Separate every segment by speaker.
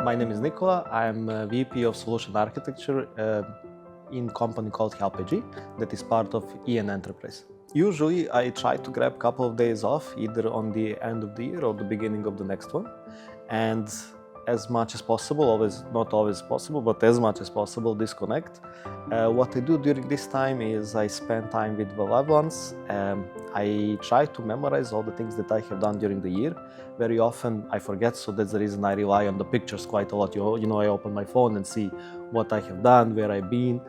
Speaker 1: My name is Nikola. I'm a VP of Solution Architecture in a company called HelpAG that is part of EN Enterprise. Usually I try to grab a couple of days off either on the end of the year or the beginning of the next one, and as much as possible, not always possible, but as much as possible, disconnect. What I do during this time is I spend time with the loved ones. I try to memorize all the things that I have done during the year. Very often I forget, so that's the reason I rely on the pictures quite a lot. You know, I open my phone and see what I have done, where I've been.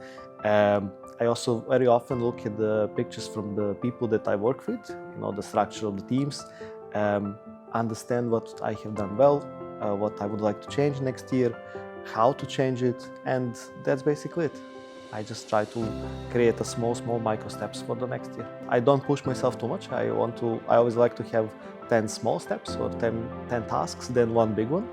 Speaker 1: I also very often look at the pictures from the people that I work with, you know, the structure of the teams, understand what I have done well, what I would like to change next year, how to change it, and that's basically it. I just try to create a small micro steps for the next year. I don't push myself too much. I always like to have 10 small steps or 10 tasks, then one big one.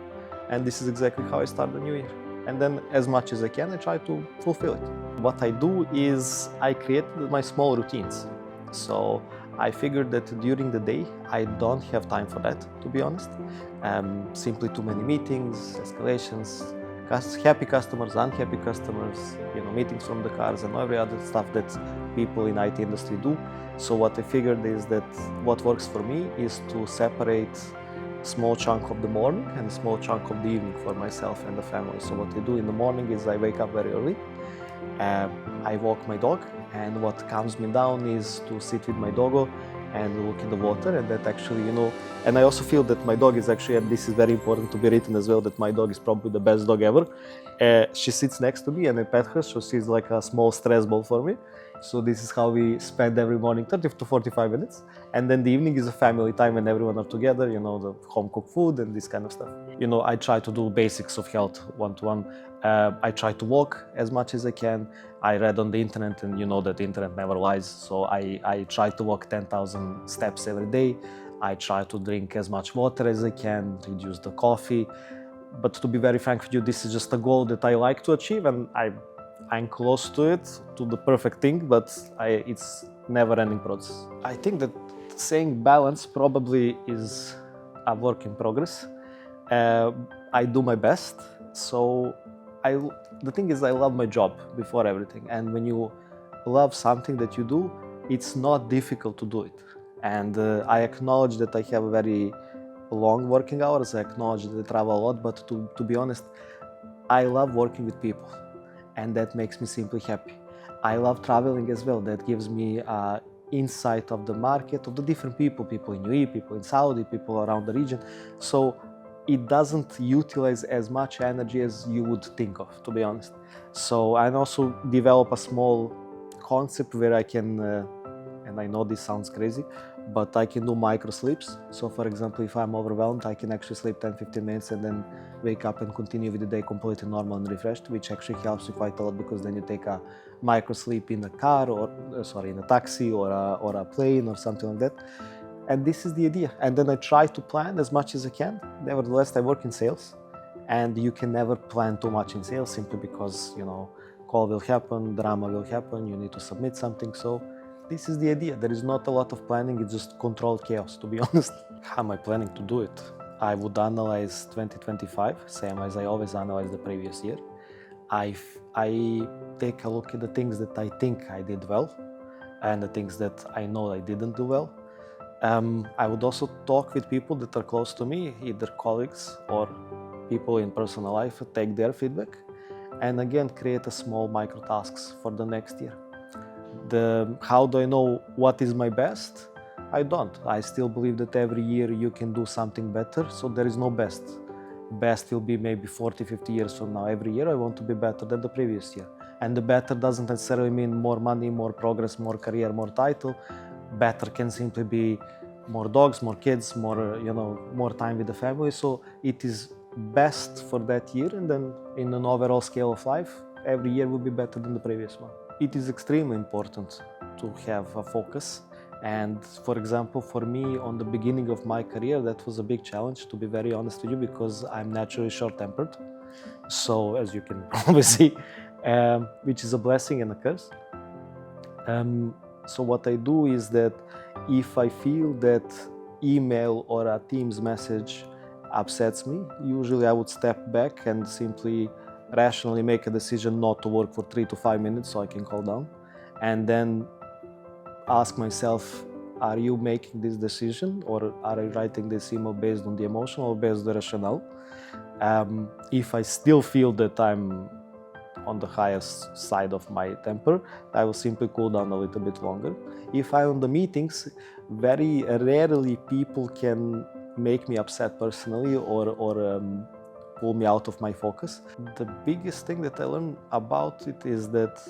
Speaker 1: And this is exactly how I start the new year. And then as much as I can, I try to fulfill it. What I do is I create my small routines. So I figured that during the day, I don't have time for that, to be honest. Simply too many meetings, escalations, happy customers, unhappy customers, you know, meetings from the cars and every other stuff that people in IT industry do. So what I figured is that what works for me is to separate a small chunk of the morning and a small chunk of the evening for myself and the family. So what I do in the morning is I wake up very early, I walk my dog, and what calms me down is to sit with my doggo and look at the water, and that actually, you know, and I also feel that my dog is actually, and this is very important to be written as well, that my dog is probably the best dog ever. She sits next to me and I pet her, so she's like a small stress ball for me. So this is how we spend every morning, 30 to 45 minutes. And then the evening is a family time when everyone are together, you know, the home cooked food and this kind of stuff. You know, I try to do basics of health one-to-one. I try to walk as much as I can. I read on the internet, and you know that the internet never lies. So I try to walk 10,000 steps every day. I try to drink as much water as I can, reduce the coffee. But to be very frank with you, this is just a goal that I like to achieve, and I'm close to it, to the perfect thing, but it's never-ending process. I think that saying balance probably is a work in progress. I do my best. So the thing is, I love my job before everything. And when you love something that you do, it's not difficult to do it. And I acknowledge that I have very long working hours. I acknowledge that I travel a lot, but to be honest, I love working with people, and that makes me simply happy. I love traveling as well. That gives me insight of the market, of the different people in UAE, people in Saudi, people around the region. So it doesn't utilize as much energy as you would think of, to be honest. So I also develop a small concept where I can, and I know this sounds crazy, but I can do micro sleeps. So for example, if I'm overwhelmed, I can actually sleep 10-15 minutes and then wake up and continue with the day completely normal and refreshed, which actually helps you quite a lot, because then you take a micro sleep in a car in a taxi or a plane or something like that. And this is the idea. And then I try to plan as much as I can. Nevertheless, I work in sales, and you can never plan too much in sales simply because, you know, call will happen, drama will happen, you need to submit something. So this is the idea. There is not a lot of planning, it's just controlled chaos, to be honest. How am I planning to do it? I would analyze 2025, same as I always analyze the previous year. I take a look at the things that I think I did well and the things that I know I didn't do well. I would also talk with people that are close to me, either colleagues or people in personal life, take their feedback, and again create a small micro tasks for the next year. How do I know what is my best? I don't. I still believe that every year you can do something better, so there is no best. Best will be maybe 40, 50 years from now. Every year I want to be better than the previous year. And the better doesn't necessarily mean more money, more progress, more career, more title. Better can simply be more dogs, more kids, more, you know, more time with the family. So it is best for that year, and then in an overall scale of life, every year will be better than the previous one. It is extremely important to have a focus. And for example, for me, on the beginning of my career, that was a big challenge, to be very honest with you, because I'm naturally short-tempered. So, as you can probably see, which is a blessing and a curse. So what I do is that if I feel that email or a Teams message upsets me, usually I would step back and simply rationally make a decision not to work for 3 to 5 minutes so I can calm down, and then ask myself, are you making this decision, or are I writing this email based on the emotion or based on the rationale? If I still feel that I'm on the highest side of my temper, I will simply cool down a little bit longer. If I'm on the meetings, very rarely people can make me upset personally or pull me out of my focus. The biggest thing that I learned about it is that,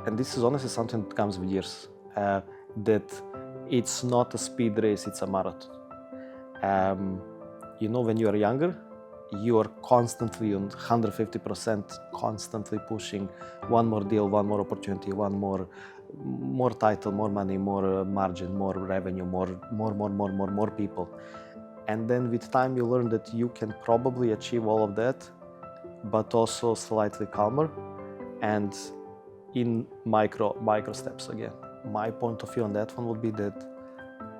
Speaker 1: and this is honestly something that comes with years, that it's not a speed race, it's a marathon. When you are younger, you are constantly on 150%, constantly pushing one more deal, one more opportunity, one more title, more money, more margin, more revenue, more people. And then with time you learn that you can probably achieve all of that, but also slightly calmer and in micro steps again. My point of view on that one would be that,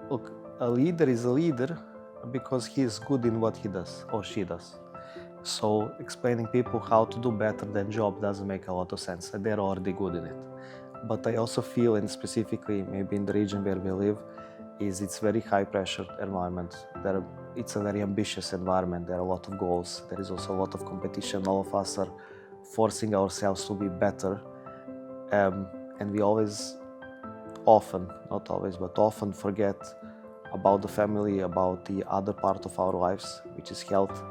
Speaker 1: look, a leader is a leader because he is good in what he does or she does. So explaining people how to do better than job doesn't make a lot of sense. They're already good in it. But I also feel, and specifically maybe in the region where we live, it's very high pressure environment. It's a very ambitious environment. There are a lot of goals. There is also a lot of competition. All of us are forcing ourselves to be better. And we often, not always, but often forget about the family, about the other part of our lives, which is health,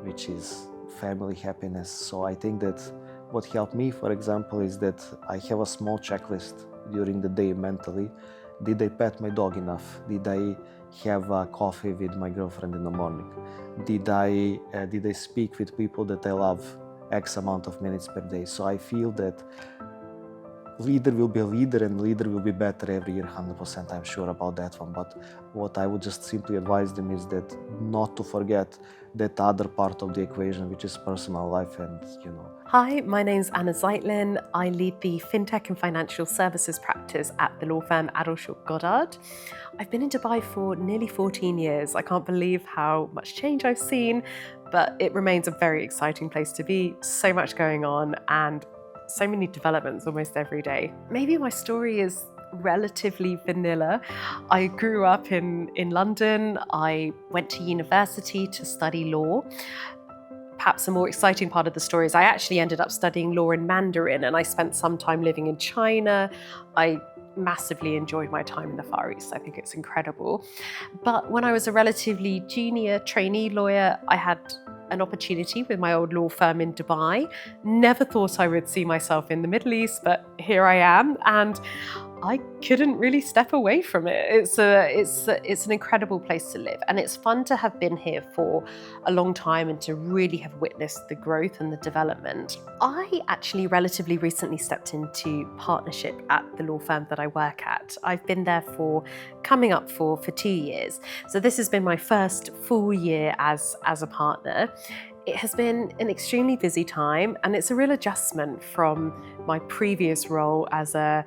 Speaker 1: which is family happiness. So I think that what helped me, for example, is that I have a small checklist during the day mentally. Did I pet my dog enough? Did I have a coffee with my girlfriend in the morning? Did I speak with people that I love X amount of minutes per day? So I feel that leader will be a leader and leader will be better every year, 100%, I'm sure about that one. But what I would just simply advise them is that not to forget that other part of the equation, which is personal life and,
Speaker 2: Hi, my name's Anna Zeitlin. I lead the FinTech and Financial Services practice at the law firm Adelschuk Goddard. I've been in Dubai for nearly 14 years. I can't believe how much change I've seen, but it remains a very exciting place to be. So much going on and so many developments almost every day. Maybe my story is relatively vanilla. I grew up in London. I went to university to study law. Perhaps a more exciting part of the story is I actually ended up studying law in Mandarin, and I spent some time living in China. I massively enjoyed my time in the Far East. I think it's incredible. But when I was a relatively junior trainee lawyer, I had an opportunity with my old law firm in Dubai. Never thought I would see myself in the Middle East, but here I am, and I couldn't really step away from it. It's an incredible place to live, and it's fun to have been here for a long time and to really have witnessed the growth and the development. I actually relatively recently stepped into partnership at the law firm that I work at. I've been there coming up for 2 years. So this has been my first full year as a partner. It has been an extremely busy time, and it's a real adjustment from my previous role as a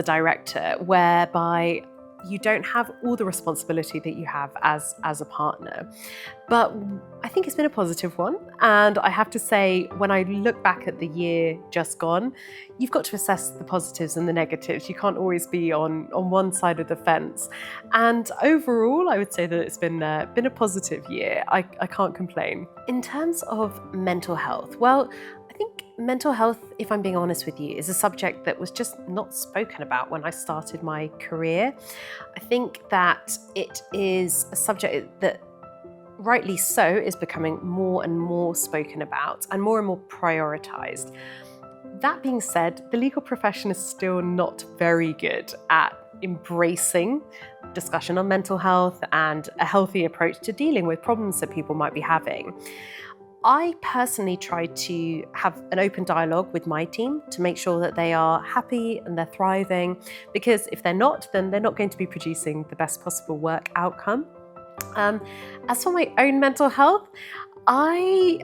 Speaker 2: director, whereby you don't have all the responsibility that you have as a partner. But I think it's been a positive one. And I have to say, when I look back at the year just gone, you've got to assess the positives and the negatives. You can't always be on one side of the fence. And overall, I would say that it's been a positive year. I can't complain. In terms of mental health, well, I think mental health, if I'm being honest with you, is a subject that was just not spoken about when I started my career. I think that it is a subject that, rightly so, is becoming more and more spoken about and more prioritized. That being said, the legal profession is still not very good at embracing discussion on mental health and a healthy approach to dealing with problems that people might be having. I personally try to have an open dialogue with my team to make sure that they are happy and they're thriving, because if they're not, then they're not going to be producing the best possible work outcome. As for my own mental health, I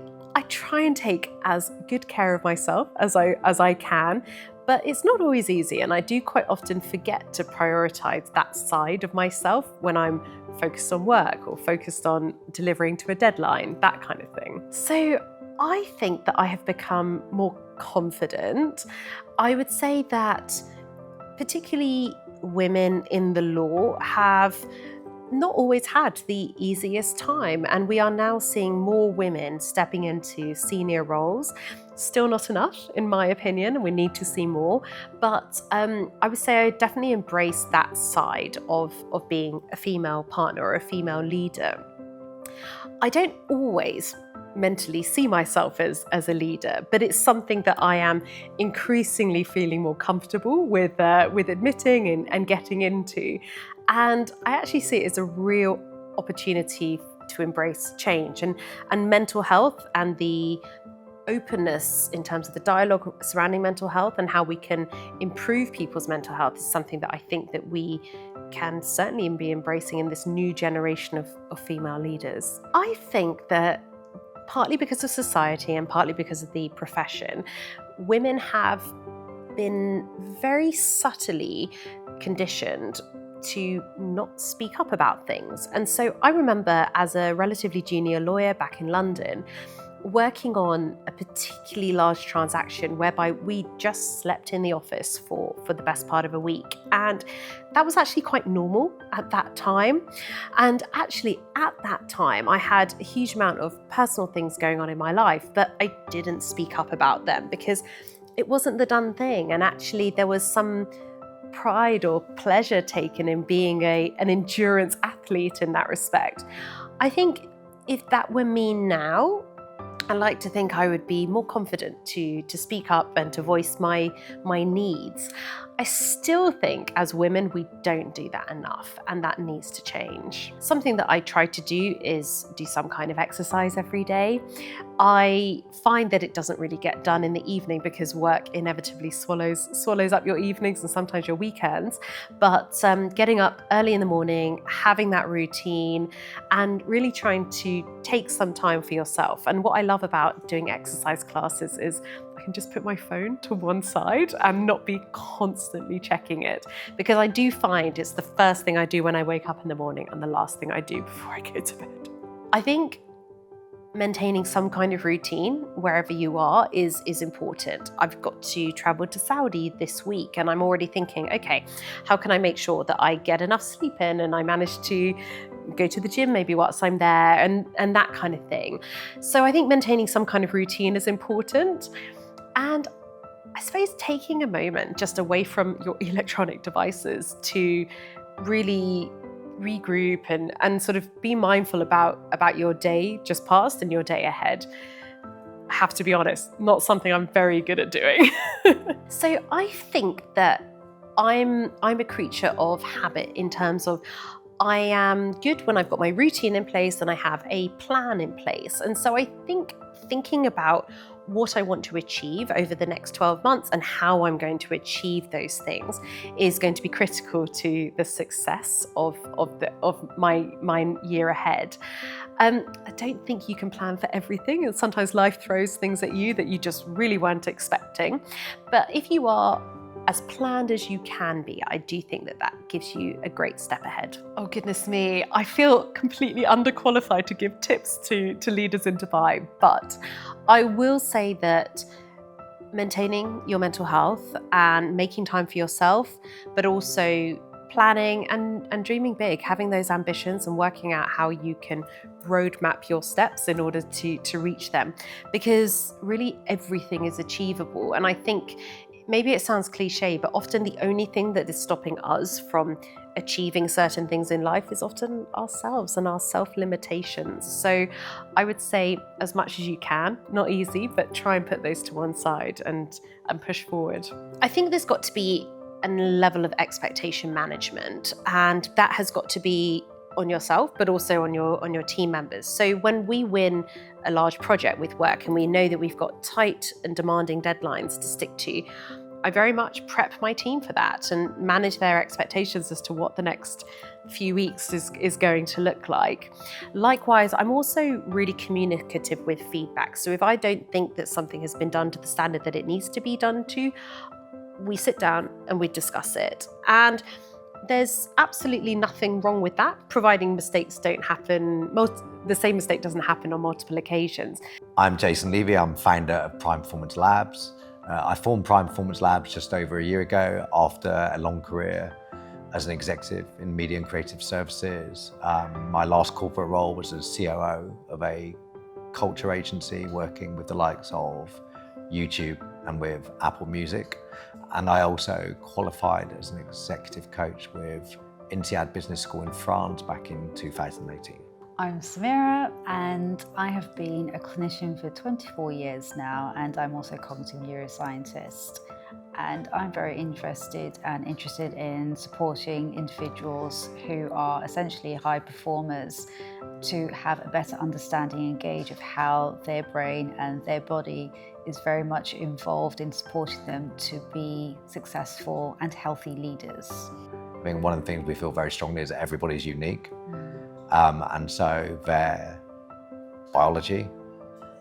Speaker 2: try and take as good care of myself as I can, But it's not always easy, and I do quite often forget to prioritize that side of myself when I'm focused on work or focused on delivering to a deadline, that kind of thing. So I think that I have become more confident. I would say that particularly women in the law have not always had the easiest time, and we are now seeing more women stepping into senior roles. Still not enough, in my opinion, and we need to see more. But I would say I definitely embrace that side of being a female partner or a female leader. I don't always mentally see myself as a leader, but it's something that I am increasingly feeling more comfortable with admitting and getting into. And I actually see it as a real opportunity to embrace change, and mental health and the openness in terms of the dialogue surrounding mental health and how we can improve people's mental health is something that I think that we can certainly be embracing in this new generation of female leaders. I think that partly because of society and partly because of the profession, women have been very subtly conditioned to not speak up about things. And so I remember as a relatively junior lawyer back in London, working on a particularly large transaction whereby we just slept in the office for the best part of a week. And that was actually quite normal at that time. And actually at that time, I had a huge amount of personal things going on in my life, but I didn't speak up about them because it wasn't the done thing. And actually there was some pride or pleasure taken in being an endurance athlete in that respect. I think if that were me now, I like to think I would be more confident to speak up and to voice my needs. I still think as women we don't do that enough, and that needs to change. Something that I try to do is do some kind of exercise every day. I find that it doesn't really get done in the evening because work inevitably swallows up your evenings and sometimes your weekends. But getting up early in the morning, having that routine, and really trying to take some time for yourself. And what I love about doing exercise classes is I can just put my phone to one side and not be constantly checking it, because I do find it's the first thing I do when I wake up in the morning and the last thing I do before I go to bed. I think maintaining some kind of routine wherever you are is important. I've got to travel to Saudi this week and I'm already thinking, okay, how can I make sure that I get enough sleep in and I manage to go to the gym maybe whilst I'm there and that kind of thing. So I think maintaining some kind of routine is important. And I suppose taking a moment just away from your electronic devices to really regroup and sort of be mindful about your day just past and your day ahead. I have to be honest, not something I'm very good at doing. So I think that I'm a creature of habit in terms of I am good when I've got my routine in place and I have a plan in place. And so I think thinking about what I want to achieve over the next 12 months and how I'm going to achieve those things is going to be critical to the success of my year ahead. I don't think you can plan for everything, and sometimes life throws things at you that you just really weren't expecting. But if you are as planned as you can be, I do think that gives you a great step ahead. Oh goodness me, I feel completely underqualified to give tips to leaders in Dubai, but I will say that maintaining your mental health and making time for yourself, but also planning and dreaming big, having those ambitions and working out how you can roadmap your steps in order to reach them, because really everything is achievable. And I think maybe it sounds cliche, but often the only thing that is stopping us from achieving certain things in life is often ourselves and our self-limitations. So I would say as much as you can, not easy, but try and put those to one side and push forward. I think there's got to be a level of expectation management, and that has got to be on yourself, but also on your team members. So when we win a large project with work and we know that we've got tight and demanding deadlines to stick to, I very much prep my team for that and manage their expectations as to what the next few weeks is going to look like. Likewise, I'm also really communicative with feedback. So if I don't think that something has been done to the standard that it needs to be done to, we sit down and we discuss it. And there's absolutely nothing wrong with that, providing mistakes don't happen, the same mistake doesn't happen on multiple occasions.
Speaker 3: I'm Jason Levy, I'm founder of Prime Performance Labs. I formed Prime Performance Labs just over a year ago after a long career as an executive in media and creative services. My last corporate role was as COO of a culture agency working with the likes of YouTube and with Apple Music. And I also qualified as an executive coach with INSEAD Business School in France back in 2018.
Speaker 4: I'm Samira and I have been a clinician for 24 years now, and I'm also a cognitive neuroscientist. And I'm very interested in supporting individuals who are essentially high performers to have a better understanding and gauge of how their brain and their body is very much involved in supporting them to be successful and healthy leaders.
Speaker 3: I think one of the things we feel very strongly is that everybody's unique. And so their biology,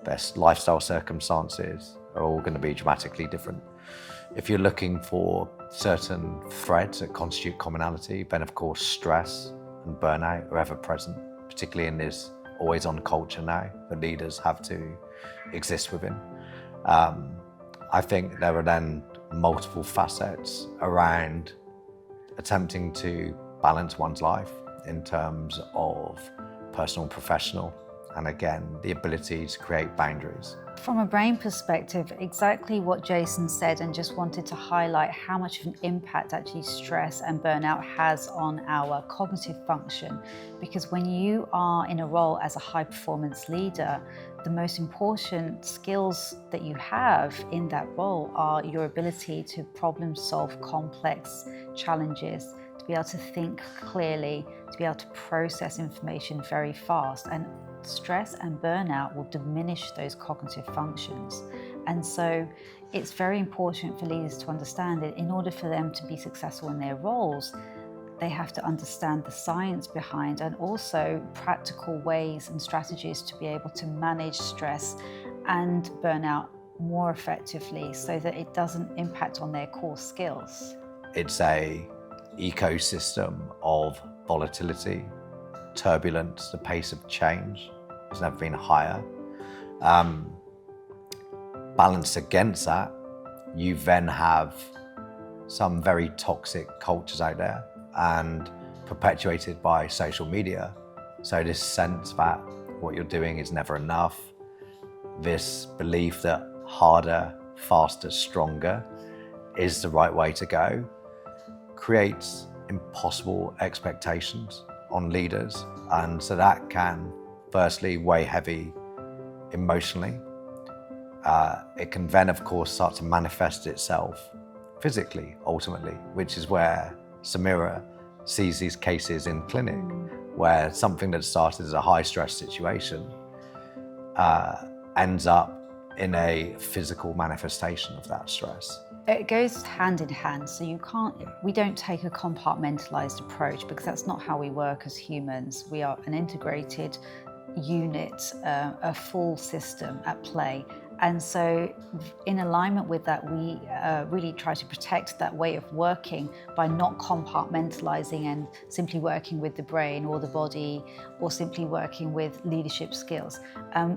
Speaker 3: their lifestyle circumstances are all going to be dramatically different. If you're looking for certain threads that constitute commonality, then of course stress and burnout are ever present, particularly in this always-on culture now that leaders have to exist within. I think there are then multiple facets around attempting to balance one's life in terms of personal and professional, and again, the ability to create boundaries.
Speaker 4: From a brain perspective, exactly what Jason said, and just wanted to highlight how much of an impact actually stress and burnout has on our cognitive function. Because when you are in a role as a high performance leader, the most important skills that you have in that role are your ability to problem solve complex challenges, to be able to think clearly, to be able to process information very fast. And stress and burnout will diminish those cognitive functions. And so it's very important for leaders to understand that in order for them to be successful in their roles, they have to understand the science behind and also practical ways and strategies to be able to manage stress and burnout more effectively so that it doesn't impact on their core skills.
Speaker 3: It's an ecosystem of volatility, turbulence, the pace of change has never been higher. Balanced against that, you then have some very toxic cultures out there and perpetuated by social media. So this sense that what you're doing is never enough, this belief that harder, faster, stronger is the right way to go, creates impossible expectations on leaders. And so that can firstly weigh heavy emotionally. It can then of course start to manifest itself physically ultimately, which is where Samira sees these cases in clinic where something that started as a high stress situation ends up in a physical manifestation of that stress.
Speaker 4: It goes hand in hand, so we don't take a compartmentalized approach because that's not how we work as humans. We are an integrated unit, a full system at play. And so in alignment with that, we really try to protect that way of working by not compartmentalizing and simply working with the brain or the body or simply working with leadership skills.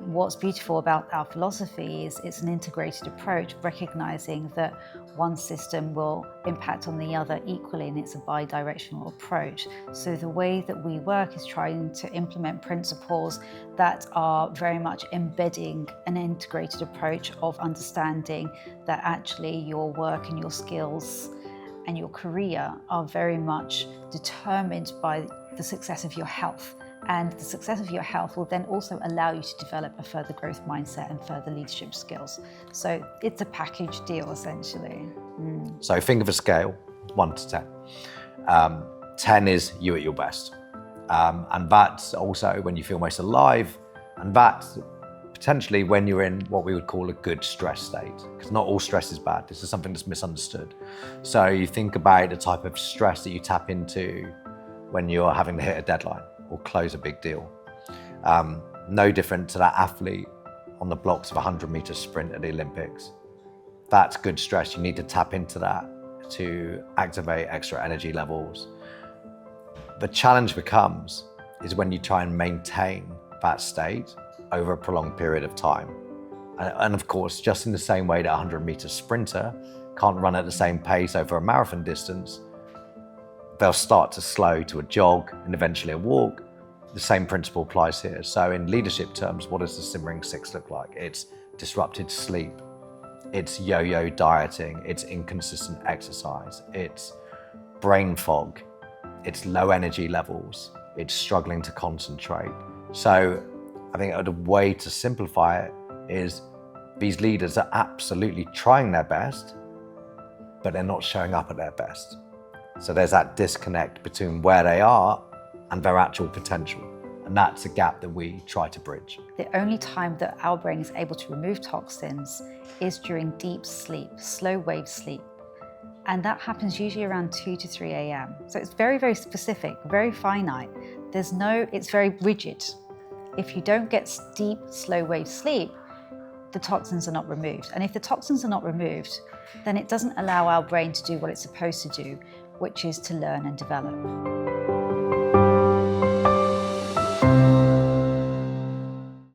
Speaker 4: What's beautiful about our philosophy is it's an integrated approach, recognizing that one system will impact on the other equally, and it's a bi-directional approach. So the way that we work is trying to implement principles that are very much embedding an integrated approach of understanding that actually your work and your skills and your career are very much determined by the success of your health. And the success of your health will then also allow you to develop a further growth mindset and further leadership skills. So it's a package deal, essentially.
Speaker 3: So think of a scale, 1 to 10. 10 is you at your best. And that's also when you feel most alive. And that's potentially when you're in what we would call a good stress state. Because not all stress is bad. This is something that's misunderstood. So you think about the type of stress that you tap into when you're having to hit a deadline or close a big deal. No different to that athlete on the blocks of a 100-meter sprint at the Olympics. That's good stress. You need to tap into that to activate extra energy levels. The challenge is when you try and maintain that state over a prolonged period of time. And of course, just in the same way that a 100-meter sprinter can't run at the same pace over a marathon distance, they'll start to slow to a jog and eventually a walk. The same principle applies here. So in leadership terms, what does the Simmering Six look like? It's disrupted sleep, it's yo-yo dieting, it's inconsistent exercise, it's brain fog, it's low energy levels, it's struggling to concentrate. So I think the way to simplify it is these leaders are absolutely trying their best, but they're not showing up at their best. So there's that disconnect between where they are and their actual potential. And that's a gap that we try to bridge.
Speaker 4: The only time that our brain is able to remove toxins is during deep sleep, slow wave sleep. And that happens usually around 2 to 3 a.m. So it's very, very specific, very finite. It's very rigid. If you don't get deep, slow wave sleep, the toxins are not removed. And if the toxins are not removed, then it doesn't allow our brain to do what it's supposed to do, which is to learn and develop.